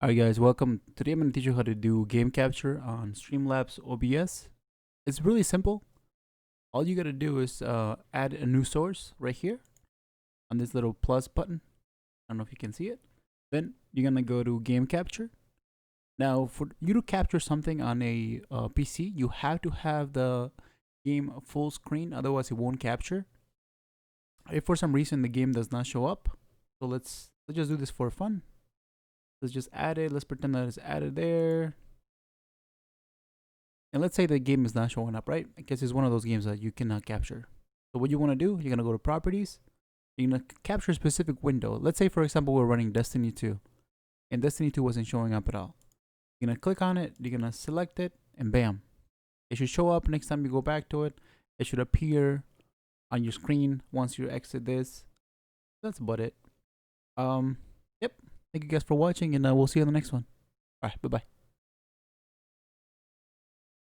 Alright guys, welcome. Today I'm going to teach you how to do game capture on Streamlabs OBS. It's really simple. All you got to do is add a new source right here on this little plus button. I don't know if you can see it. Then you're going to go to game capture. Now for you to capture something on a PC, you have to have the game full screen, otherwise it won't capture. If for some reason the game does not show up, so let's just do this for fun. Let's just add it. Let's pretend that it's added there. And let's say the game is not showing up, right? I guess it's one of those games that you cannot capture. So what you want to do, you're going to go to properties. You're going to capture a specific window. Let's say, for example, we're running Destiny 2. And Destiny 2 wasn't showing up at all. You're going to click on it. You're going to select it. And bam. It should show up next time you go back to it. It should appear on your screen once you exit this. That's about it. Yep. Thank you guys for watching, and we'll see you on the next one. All right, bye-bye.